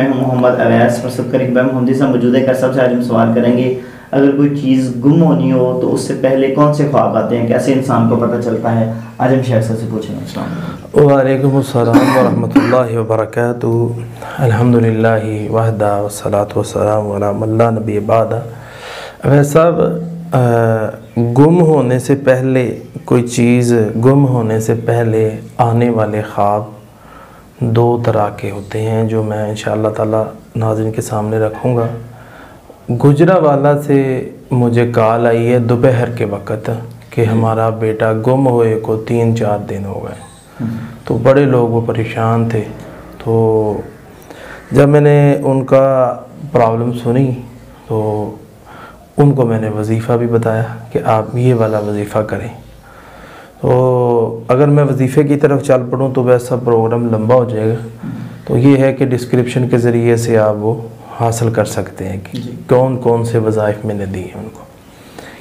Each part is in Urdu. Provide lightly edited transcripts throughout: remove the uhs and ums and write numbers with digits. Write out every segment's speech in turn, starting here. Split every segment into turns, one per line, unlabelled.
میں ہوں محمد اویس مرصد کریم بھائی ہندی سے موجود ہے کر سب سے آج ہم سوال کریں گے اگر کوئی چیز گم ہونی ہو تو اس سے پہلے کون سے خواب آتے ہیں, کیسے انسان کو پتہ چلتا ہے؟ آج ہم شیخ صاحب سے پوچھیں گے. السلام علیکم.
وعلیکم السلام ورحمۃ اللہ وبرکاتہ. الحمدللہ وحدہ والصلاۃ والسلام علی من لا نبی بعدہ. ویسے صاحب گم ہونے سے پہلے کوئی چیز گم ہونے سے پہلے آنے والے خواب دو طرح کے ہوتے ہیں جو میں انشاءاللہ تعالی ناظرین کے سامنے رکھوں گا. گجرانوالہ سے مجھے کال آئی ہے دوپہر کے وقت کہ ہمارا بیٹا گم ہوئے کو 3-4 دن ہو گئے. تو بڑے لوگ وہ پریشان تھے. تو جب میں نے ان کا پرابلم سنی تو ان کو میں نے وظیفہ بھی بتایا کہ آپ یہ والا وظیفہ کریں. تو اگر میں وظیفے کی طرف چل پڑوں تو ویسا پروگرام لمبا ہو جائے گا. تو یہ ہے کہ ڈسکرپشن کے ذریعے سے آپ وہ حاصل کر سکتے ہیں کہ کون کون سے وظائف میں نے دی ہیں ان کو.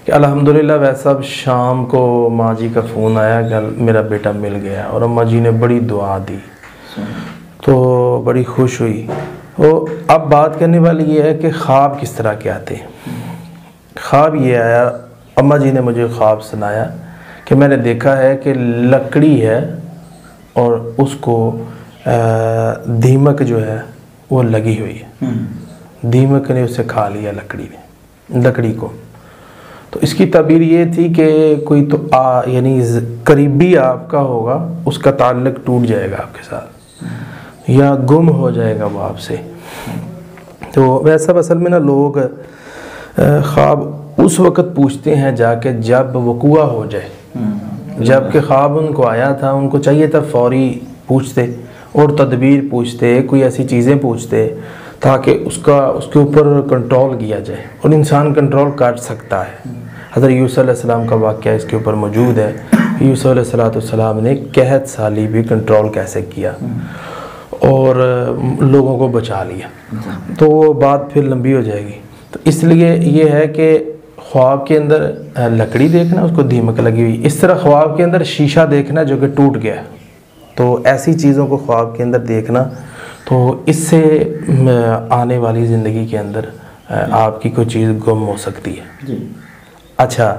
کہ الحمدللہ ویسا شام کو ماں جی کا فون آیا کہ میرا بیٹا مل گیا اور اماں جی نے بڑی دعا دی تو بڑی خوش ہوئی. تو اب بات کرنے والی یہ ہے کہ خواب کس طرح کے آتے ہیں. خواب یہ آیا, اماں جی نے مجھے خواب سنایا کہ میں نے دیکھا ہے کہ لکڑی ہے اور اس کو دیمک جو ہے وہ لگی ہوئی ہے. دیمک نے اسے کھا لیا لکڑی کو. تو اس کی تعبیر یہ تھی کہ کوئی تو یعنی قریبی آپ کا ہوگا, اس کا تعلق ٹوٹ جائے گا آپ کے ساتھ یا گم ہو جائے گا وہ آپ سے. تو ویسا اصل میں نا لوگ خواب اس وقت پوچھتے ہیں جا کے جب وقوع ہو جائے. جب کہ خواب ان کو آیا تھا ان کو چاہیے تھا فوری پوچھتے اور تدبیر پوچھتے, کوئی ایسی چیزیں پوچھتے تاکہ اس کے اوپر کنٹرول کیا جائے. اور انسان کنٹرول کر سکتا ہے. حضرت یوسف علیہ السلام کا واقعہ اس کے اوپر موجود ہے. یوسف علیہ السلام نے قحط سالی بھی کنٹرول کیسے کیا اور لوگوں کو بچا لیا. تو وہ بات پھر لمبی ہو جائے گی. تو اس لیے یہ ہے کہ خواب کے اندر لکڑی دیکھنا اس کو دیمک لگی ہوئی. اس طرح خواب کے اندر شیشہ دیکھنا جو کہ ٹوٹ گیا. تو ایسی چیزوں کو خواب کے اندر دیکھنا تو اس سے آنے والی زندگی کے اندر آپ کی کوئی چیز گم ہو سکتی ہے. اچھا,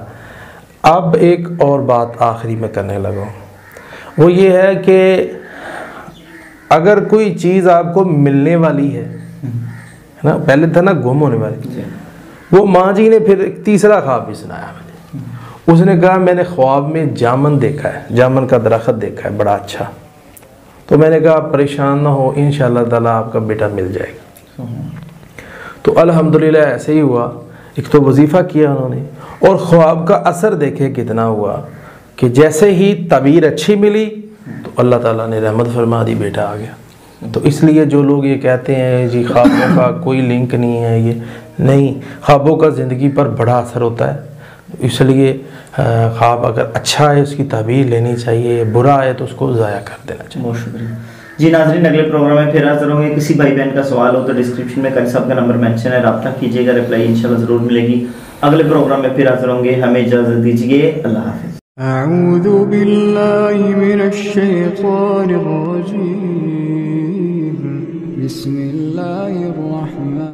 اب ایک اور بات آخری میں کرنے لگا ہوں, وہ یہ ہے کہ اگر کوئی چیز آپ کو ملنے والی ہے نا, پہلے تھا نا گم ہونے والی, وہ ماں جی نے پھر ایک تیسرا خواب بھی سنایا مجھے. اس نے کہا میں نے خواب میں جامن دیکھا ہے, جامن کا درخت دیکھا ہے بڑا اچھا. تو میں نے کہا پریشان نہ ہو, انشاءاللہ تعالیٰ آپ کا بیٹا مل جائے گا. تو الحمدللہ ایسے ہی ہوا. ایک تو وظیفہ کیا انہوں نے اور خواب کا اثر دیکھے کتنا ہوا کہ جیسے ہی تعبیر اچھی ملی تو اللہ تعالیٰ نے رحمت فرما دی, بیٹا آ گیا. تو اس لیے جو لوگ یہ کہتے ہیں جی خوابوں کا کوئی لنک نہیں ہے, یہ نہیں, خوابوں کا زندگی پر بڑا اثر ہوتا ہے. اس لیے خواب اگر اچھا ہے اس کی تعبیر لینی چاہیے, برا ہے تو اس کو ضائع کر دینا چاہیے.
بہت شکریہ جی. ناظرین اگلے پروگرام میں پھر حاضر ہوں گے. کسی بھائی بہن کا سوال ہو تو ڈسکرپشن میں قاری صاحب کا نمبر مینشن ہے, رابطہ کیجیے گا, رپلائی انشاءاللہ ضرور ملے گی. اگلے پروگرام میں پھر حاضر ہوں گے. ہمیں اجازت دیجیے. اللہ حافظ.
اعوذ باللہ من الشیطان الرجیم. بسم اللہ الرحمن